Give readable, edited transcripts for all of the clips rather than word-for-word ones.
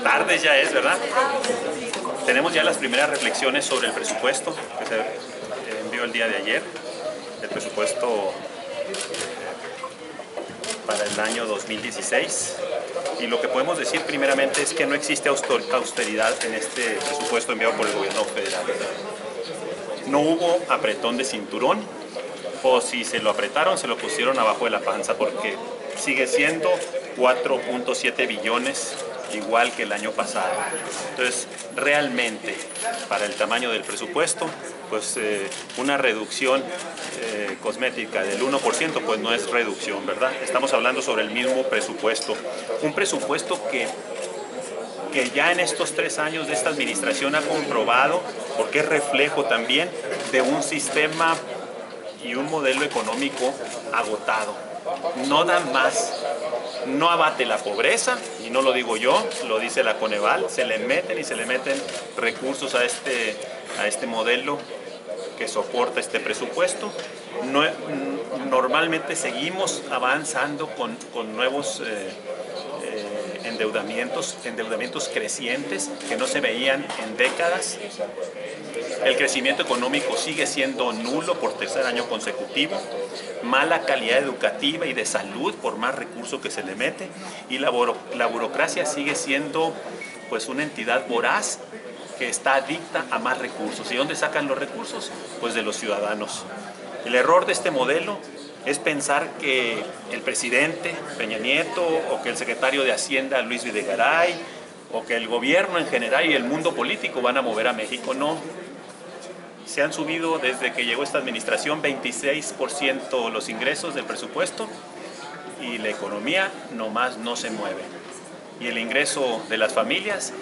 tardes ya es, ¿verdad? Tenemos ya las primeras reflexiones sobre el presupuesto que se envió el día de ayer, el presupuesto para el año 2016. Y lo que podemos decir primeramente es que no existe austeridad en este presupuesto enviado por el gobierno federal. No hubo apretón de cinturón, o si se lo apretaron, se lo pusieron abajo de la panza, porque sigue siendo 4.7 billones, igual que el año pasado. Entonces, realmente, para el tamaño del presupuesto, pues una reducción cosmética del 1%, pues no es reducción, ¿verdad? Estamos hablando sobre el mismo presupuesto. Un presupuesto que ya en estos 3 años de esta administración ha comprobado, porque es reflejo también de un sistema y un modelo económico agotado. No da más, no abate la pobreza, y no lo digo yo, lo dice la Coneval. Se le meten recursos a este modelo que soporta este presupuesto. Normalmente seguimos avanzando con nuevos endeudamientos crecientes que no se veían en décadas. El crecimiento económico sigue siendo nulo por tercer año consecutivo, mala calidad educativa y de salud por más recursos que se le mete, y la burocracia sigue siendo pues una entidad voraz que está adicta a más recursos. ¿Y dónde sacan los recursos? Pues de los ciudadanos. El error de este modelo es pensar que el presidente Peña Nieto, o que el secretario de Hacienda Luis Videgaray, o que el gobierno en general y el mundo político van a mover a México. No. Se han subido desde que llegó esta administración 26% los ingresos del presupuesto, y la economía nomás no se mueve. Y el ingreso de las familias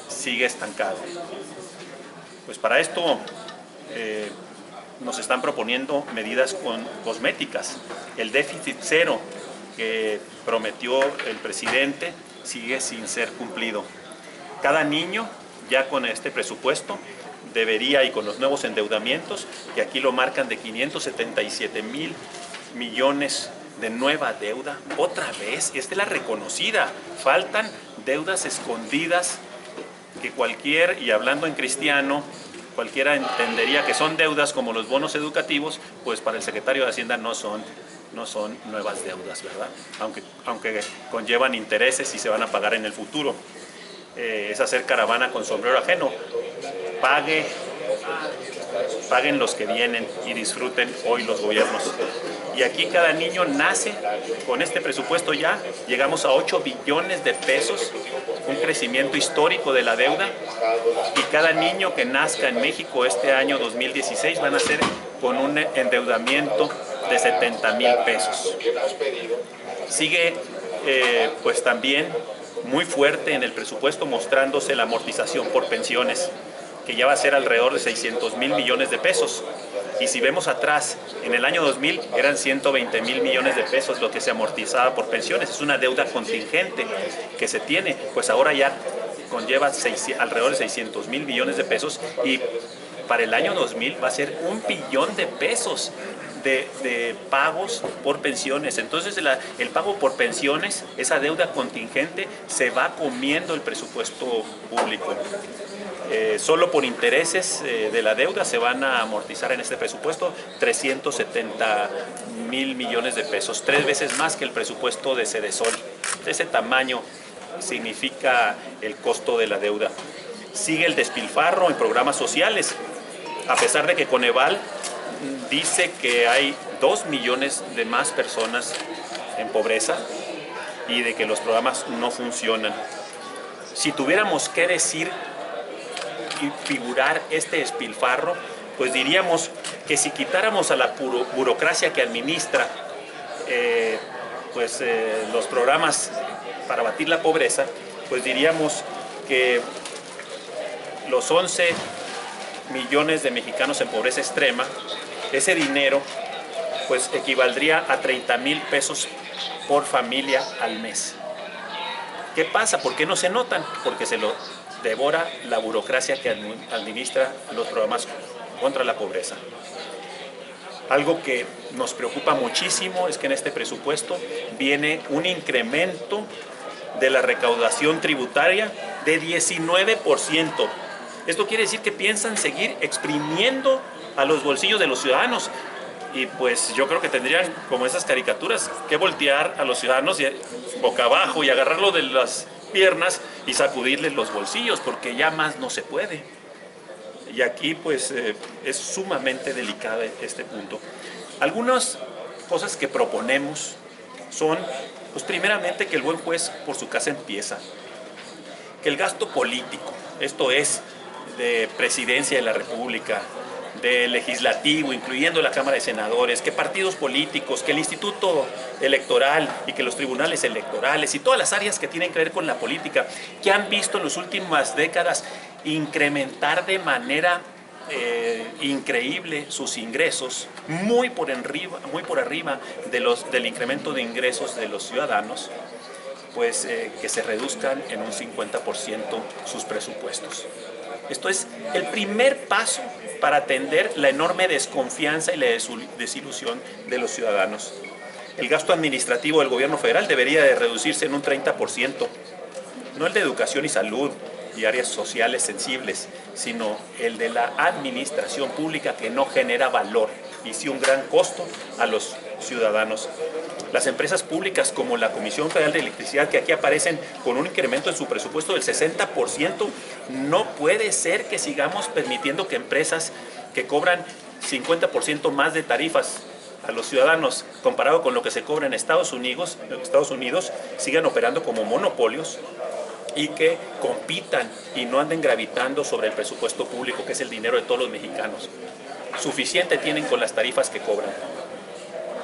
sigue estancado. Pues para esto nos están proponiendo medidas cosméticas. El déficit cero que prometió el presidente sigue sin ser cumplido. Cada niño, ya con este presupuesto, debería, y con los nuevos endeudamientos, que aquí lo marcan de 577,000 millones de nueva deuda, otra vez, esta es la reconocida, faltan deudas escondidas que y hablando en cristiano, cualquiera entendería que son deudas como los bonos educativos. Pues para el secretario de Hacienda no son nuevas deudas, ¿verdad? Aunque conllevan intereses y se van a pagar en el futuro. Es hacer caravana con sombrero ajeno. Paguen los que vienen y disfruten hoy los gobiernos. Y aquí cada niño nace, con este presupuesto ya llegamos a 8 billones de pesos, un crecimiento histórico de la deuda, y cada niño que nazca en México este año 2016 van a ser con un endeudamiento de 70,000 pesos. Sigue pues también muy fuerte en el presupuesto mostrándose la amortización por pensiones, que ya va a ser alrededor de 600,000 millones de pesos. Y si vemos atrás, en el año 2000 eran 120,000 millones de pesos lo que se amortizaba por pensiones. Es una deuda contingente que se tiene, pues ahora ya conlleva alrededor de 600,000 millones de pesos, y para el año 2000 va a ser 1 billón de pesos de pagos por pensiones. Entonces el pago por pensiones, esa deuda contingente, se va comiendo el presupuesto público. Solo por intereses de la deuda se van a amortizar en este presupuesto 370,000 millones de pesos, 3 veces más que el presupuesto de Sedesol. Ese tamaño significa el costo de la deuda. Sigue el despilfarro en programas sociales, a pesar de que Coneval dice que hay 2 millones de más personas en pobreza y de que los programas no funcionan. Si tuviéramos que decir y figurar este despilfarro, pues diríamos que si quitáramos a la burocracia que administra los programas para abatir la pobreza, pues diríamos que los 11 millones de mexicanos en pobreza extrema, ese dinero pues equivaldría a 30,000 pesos por familia al mes. ¿Qué pasa? ¿Por qué no se notan? Porque se lo devora la burocracia que administra los programas contra la pobreza. Algo que nos preocupa muchísimo es que en este presupuesto viene un incremento de la recaudación tributaria de 19%. Esto quiere decir que piensan seguir exprimiendo a los bolsillos de los ciudadanos. Y pues yo creo que tendrían, como esas caricaturas, que voltear a los ciudadanos boca abajo y agarrarlo de las piernas y sacudirles los bolsillos, porque ya más no se puede. Y aquí pues es sumamente delicado este punto. Algunas cosas que proponemos son, pues primeramente, que el buen juez por su casa empieza, que el gasto político, esto es, de presidencia de la República, de legislativo, incluyendo la Cámara de Senadores, que partidos políticos, que el Instituto Electoral y que los tribunales electorales y todas las áreas que tienen que ver con la política, que han visto en las últimas décadas incrementar de manera increíble sus ingresos, muy por arriba del incremento de ingresos de los ciudadanos, pues que se reduzcan en un 50% sus presupuestos. Esto es el primer paso para atender la enorme desconfianza y la desilusión de los ciudadanos. El gasto administrativo del gobierno federal debería de reducirse en un 30%, no el de educación y salud y áreas sociales sensibles, sino el de la administración pública, que no genera valor y sí un gran costo a los ciudadanos. Las empresas públicas como la Comisión Federal de Electricidad, que aquí aparecen con un incremento en su presupuesto del 60%, no puede ser que sigamos permitiendo que empresas que cobran 50% más de tarifas a los ciudadanos comparado con lo que se cobra en Estados Unidos sigan operando como monopolios y que compitan y no anden gravitando sobre el presupuesto público, que es el dinero de todos los mexicanos. Suficiente tienen con las tarifas que cobran.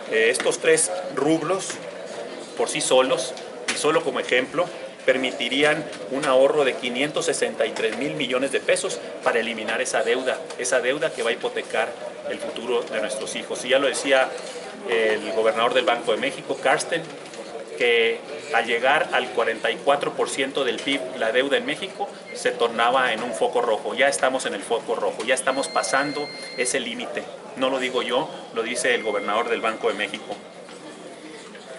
Estos tres rublos por sí solos, y solo como ejemplo, permitirían un ahorro de 563,000 millones de pesos para eliminar esa deuda que va a hipotecar el futuro de nuestros hijos. Y ya lo decía el gobernador del Banco de México, Carsten, que al llegar al 44% del PIB, la deuda en México se tornaba en un foco rojo. Ya estamos en el foco rojo, ya estamos pasando ese límite. No lo digo yo, lo dice el gobernador del Banco de México.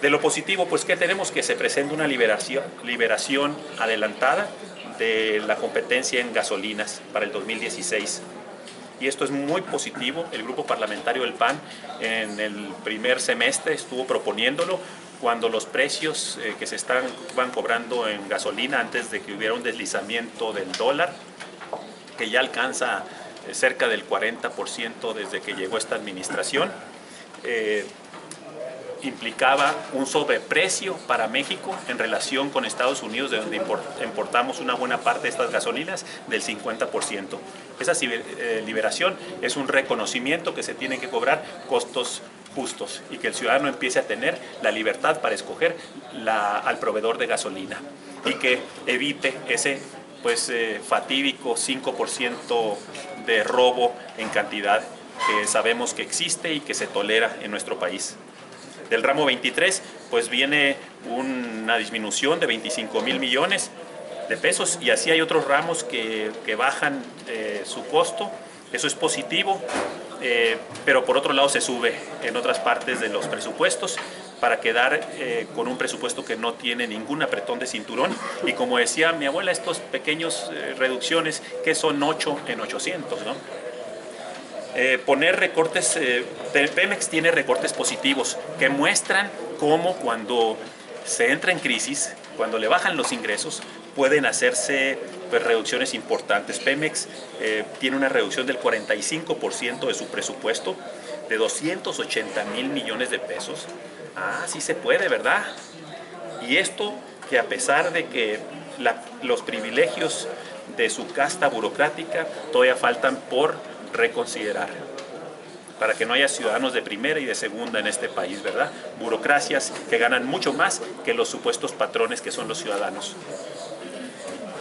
De lo positivo, pues que tenemos que se presente una liberación adelantada de la competencia en gasolinas para el 2016. Y esto es muy positivo. El grupo parlamentario del PAN en el primer semestre estuvo proponiéndolo cuando los precios que se van cobrando en gasolina antes de que hubiera un deslizamiento del dólar, que ya alcanza cerca del 40% desde que llegó esta administración, implicaba un sobreprecio para México en relación con Estados Unidos, de donde importamos una buena parte de estas gasolinas, del 50%. Esa liberación es un reconocimiento que se tienen que cobrar costos justos y que el ciudadano empiece a tener la libertad para escoger al proveedor de gasolina y que evite ese fatídico 5% de robo en cantidad que sabemos que existe y que se tolera en nuestro país. Del ramo 23, pues viene una disminución de 25,000 millones de pesos, y así hay otros ramos que bajan su costo. Eso es positivo, pero por otro lado se sube en otras partes de los presupuestos para quedar con un presupuesto que no tiene ningún apretón de cinturón. Y como decía mi abuela, estos pequeños reducciones que son 8 en 800, ¿no? Poner recortes, Pemex tiene recortes positivos que muestran cómo cuando se entra en crisis, cuando le bajan los ingresos, pueden hacerse reducciones importantes. Pemex tiene una reducción del 45% de su presupuesto, de 280,000 millones de pesos. Ah, sí se puede, ¿verdad? Y esto que a pesar de que los privilegios de su casta burocrática todavía faltan por reconsiderar, para que no haya ciudadanos de primera y de segunda en este país, ¿verdad? Burocracias que ganan mucho más que los supuestos patrones que son los ciudadanos.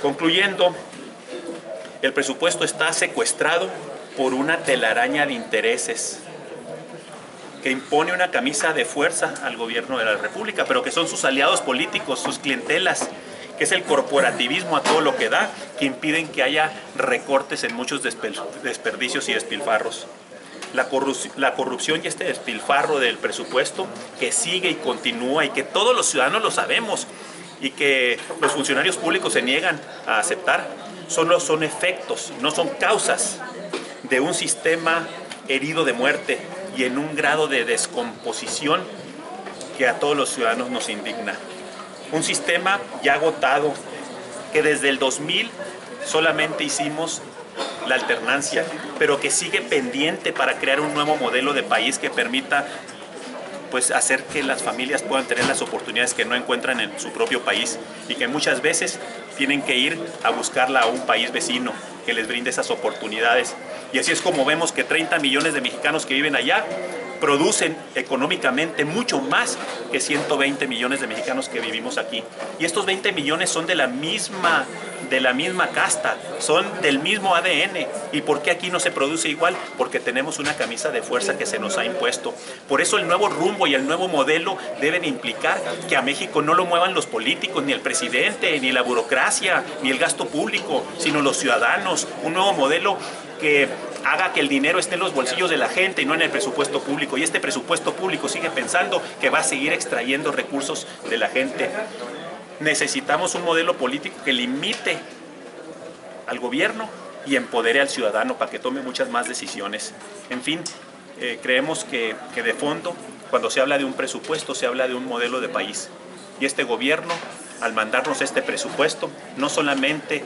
Concluyendo, el presupuesto está secuestrado por una telaraña de intereses que impone una camisa de fuerza al gobierno de la República, pero que son sus aliados políticos, sus clientelas, que es el corporativismo a todo lo que da, que impiden que haya recortes en muchos desperdicios y despilfarros. La corrupción y este despilfarro del presupuesto que sigue y continúa y que todos los ciudadanos lo sabemos, y que los funcionarios públicos se niegan a aceptar, solo son efectos, no son causas de un sistema herido de muerte y en un grado de descomposición que a todos los ciudadanos nos indigna. Un sistema ya agotado, que desde el 2000 solamente hicimos la alternancia, pero que sigue pendiente para crear un nuevo modelo de país que permita pues hacer que las familias puedan tener las oportunidades que no encuentran en su propio país y que muchas veces tienen que ir a buscarla a un país vecino que les brinde esas oportunidades. Y así es como vemos que 30 millones de mexicanos que viven allá producen económicamente mucho más que 120 millones de mexicanos que vivimos aquí. Y estos 20 millones son de la misma casta, son del mismo ADN. ¿Y por qué aquí no se produce igual? Porque tenemos una camisa de fuerza que se nos ha impuesto. Por eso el nuevo rumbo y el nuevo modelo deben implicar que a México no lo muevan los políticos, ni el presidente, ni la burocracia, ni el gasto público, sino los ciudadanos. Un nuevo modelo que haga que el dinero esté en los bolsillos de la gente y no en el presupuesto público. Y este presupuesto público sigue pensando que va a seguir extrayendo recursos de la gente. Necesitamos un modelo político que limite al gobierno y empodere al ciudadano para que tome muchas más decisiones. En fin, creemos que de fondo, cuando se habla de un presupuesto, se habla de un modelo de país. Y este gobierno, al mandarnos este presupuesto, no solamente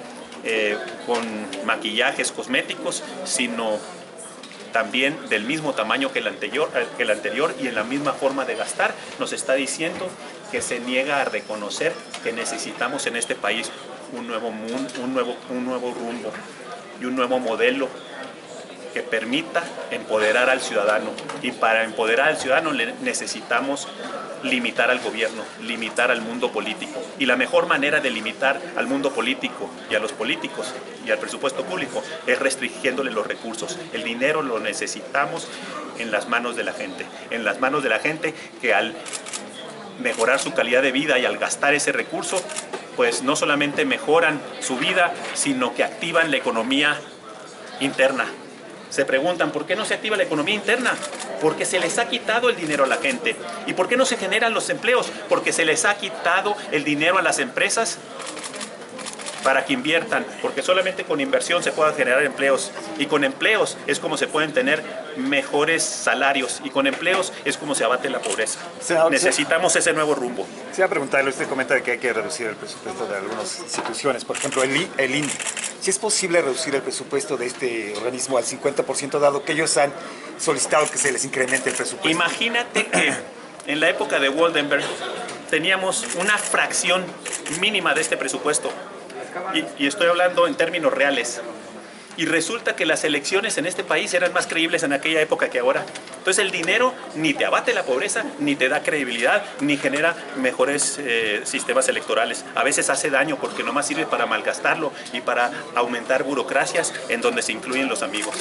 con maquillajes cosméticos, sino también del mismo tamaño que el anterior y en la misma forma de gastar, nos está diciendo que se niega a reconocer que necesitamos en este país un nuevo rumbo y un nuevo modelo que permita empoderar al ciudadano. Y para empoderar al ciudadano necesitamos limitar al gobierno, limitar al mundo político. Y la mejor manera de limitar al mundo político y a los políticos y al presupuesto público es restringiéndole los recursos. El dinero lo necesitamos en las manos de la gente. En las manos de la gente que al mejorar su calidad de vida y al gastar ese recurso, pues no solamente mejoran su vida, sino que activan la economía interna. Se preguntan, ¿por qué no se activa la economía interna? Porque se les ha quitado el dinero a la gente. ¿Y por qué no se generan los empleos? Porque se les ha quitado el dinero a las empresas para que inviertan, porque solamente con inversión se pueden generar empleos, y con empleos es como se pueden tener mejores salarios, y con empleos es como se abate la pobreza. Necesitamos ese nuevo rumbo. Se va a preguntarle, usted comenta de que hay que reducir el presupuesto de algunas instituciones, por ejemplo el INE. Si es posible reducir el presupuesto de este organismo al 50%, dado que ellos han solicitado que se les incremente el presupuesto. Imagínate que en la época de Woldenberg teníamos una fracción mínima de este presupuesto. Y estoy hablando en términos reales. Y resulta que las elecciones en este país eran más creíbles en aquella época que ahora. Entonces el dinero ni te abate la pobreza, ni te da credibilidad, ni genera mejores sistemas electorales. A veces hace daño porque nomás sirve para malgastarlo y para aumentar burocracias en donde se incluyen los amigos.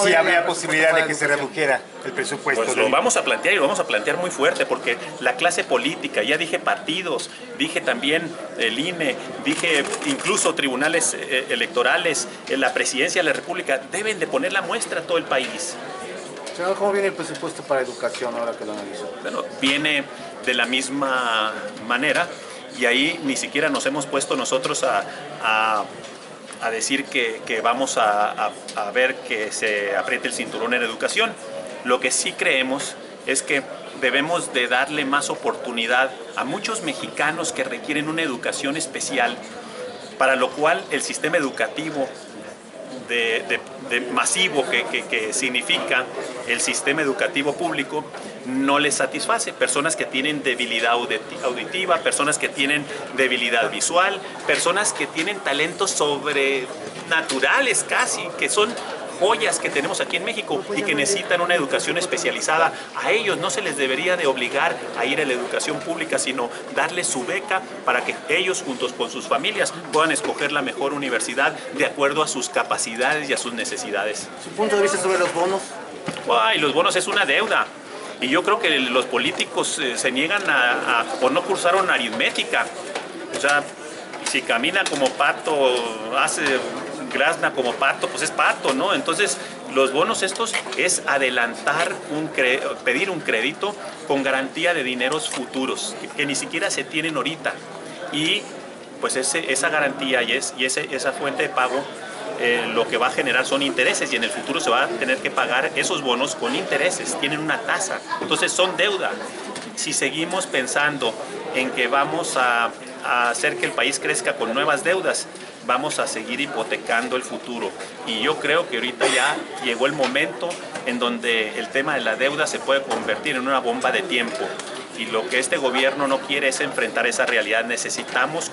Sí, habría posibilidad de que se redujera el presupuesto. Pues lo vamos a plantear y lo vamos a plantear muy fuerte, porque la clase política, ya dije partidos, dije también el INE, dije incluso tribunales electorales, la presidencia de la República, deben de poner la muestra a todo el país. Senador, ¿cómo viene el presupuesto para educación ahora que lo analizo? Bueno, viene de la misma manera, y ahí ni siquiera nos hemos puesto nosotros a decir que vamos a ver que se apriete el cinturón en educación. Lo que sí creemos es que debemos de darle más oportunidad a muchos mexicanos que requieren una educación especial, para lo cual el sistema educativo masivo que significa el sistema educativo público no les satisface. Personas que tienen debilidad auditiva, personas que tienen debilidad visual, personas que tienen talentos sobrenaturales casi, que son joyas que tenemos aquí en México y que necesitan una educación especializada. A ellos no se les debería de obligar a ir a la educación pública, sino darles su beca para que ellos, juntos con sus familias, puedan escoger la mejor universidad de acuerdo a sus capacidades y a sus necesidades. ¿Su punto de vista sobre los bonos? Ay, los bonos es una deuda. Y yo creo que los políticos se niegan o no cursaron aritmética. O sea, si camina como pato, grazna como pato, pues es pato, ¿no? Entonces, los bonos estos es adelantar, pedir un crédito con garantía de dineros futuros, que ni siquiera se tienen ahorita. y pues esa garantía y esa fuente de pago lo que va a generar son intereses y en el futuro se va a tener que pagar esos bonos con intereses, tienen una tasa, entonces son deuda. Si seguimos pensando en que vamos a hacer que el país crezca con nuevas deudas, vamos a seguir hipotecando el futuro. Y yo creo que ahorita ya llegó el momento en donde el tema de la deuda se puede convertir en una bomba de tiempo. Y lo que este gobierno no quiere es enfrentar esa realidad. Necesitamos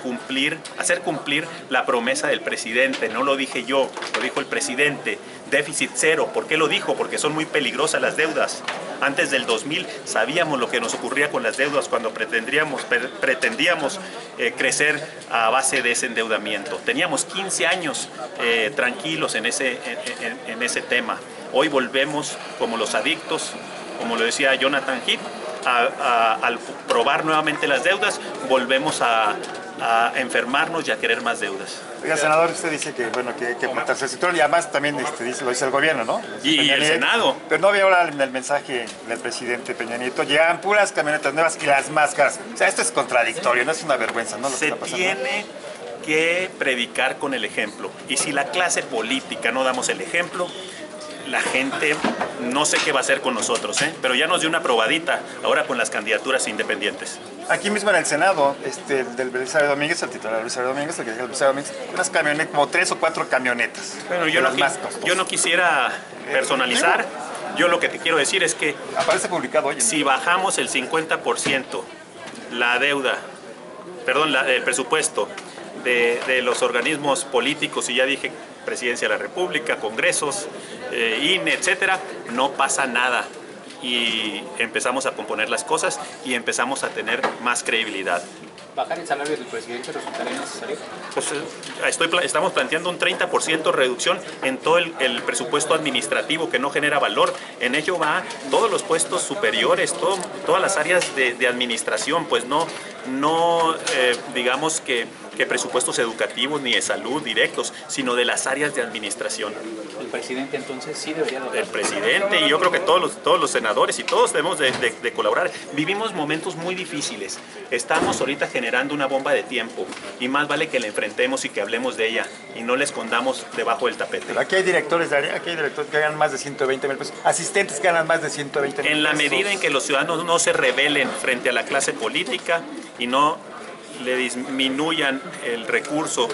hacer cumplir la promesa del presidente. No lo dije yo, lo dijo el presidente. Déficit cero. ¿Por qué lo dijo? Porque son muy peligrosas las deudas. Antes del 2000 sabíamos lo que nos ocurría con las deudas cuando pretendíamos crecer a base de ese endeudamiento. Teníamos 15 años tranquilos en ese tema. Hoy volvemos como los adictos, como lo decía Jonathan Heath, al probar nuevamente las deudas, volvemos a enfermarnos y a querer más deudas. Oiga, senador, usted dice que bueno que hay que aportarse al sector y además también lo dice el gobierno, ¿no? Y el Senado. Pero no había ahora en el mensaje del presidente Peña Nieto, llegan puras camionetas nuevas y las más caras. O sea, esto es contradictorio, no es una vergüenza, ¿no? Se tiene que predicar con el ejemplo. Y si la clase política no damos el ejemplo, la gente no sé qué va a hacer con nosotros, pero ya nos dio una probadita ahora con las candidaturas independientes. Aquí mismo en el Senado, del Belisario Domínguez, el titular Belisario Domínguez, el que dice Belisario Domínguez, unas camionetas, como 3 o 4 camionetas. Bueno, yo no quisiera personalizar. Yo lo que te quiero decir es que aparece publicado hoy. Si bajamos el 50% la deuda, perdón, el presupuesto de los organismos políticos, y ya dije Presidencia de la República, Congresos, INE, etcétera, no pasa nada y empezamos a componer las cosas y empezamos a tener más credibilidad. ¿Bajar el salario del presidente resultaría necesario? Pues, estamos planteando un 30% reducción en todo el presupuesto administrativo que no genera valor. En ello va todos los puestos superiores, todas las áreas de administración, pues no digamos que presupuestos educativos ni de salud directos, sino de las áreas de administración. ¿El presidente entonces sí debería de... El presidente y yo creo que todos los senadores y todos debemos de colaborar. Vivimos momentos muy difíciles. Estamos ahorita generando una bomba de tiempo y más vale que la enfrentemos y que hablemos de ella y no la escondamos debajo del tapete. Pero aquí hay directores de área, aquí hay directores que ganan más de 120,000 pesos, asistentes que ganan más de 120,000 pesos. En la medida en que los ciudadanos no se rebelen frente a la clase política y no le disminuyan el recurso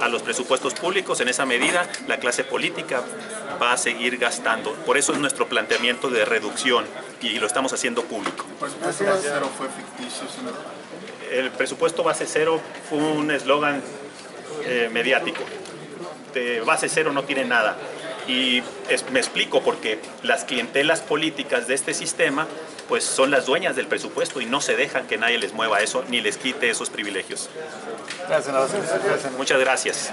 a los presupuestos públicos, en esa medida la clase política va a seguir gastando. Por eso es nuestro planteamiento de reducción y lo estamos haciendo público. ¿El presupuesto base cero fue ficticio, senador? El presupuesto base cero fue un eslogan mediático. De base cero no tiene nada. Y me explico, porque las clientelas políticas de este sistema pues son las dueñas del presupuesto y no se dejan que nadie les mueva eso ni les quite esos privilegios. Gracias, senador. Muchas gracias.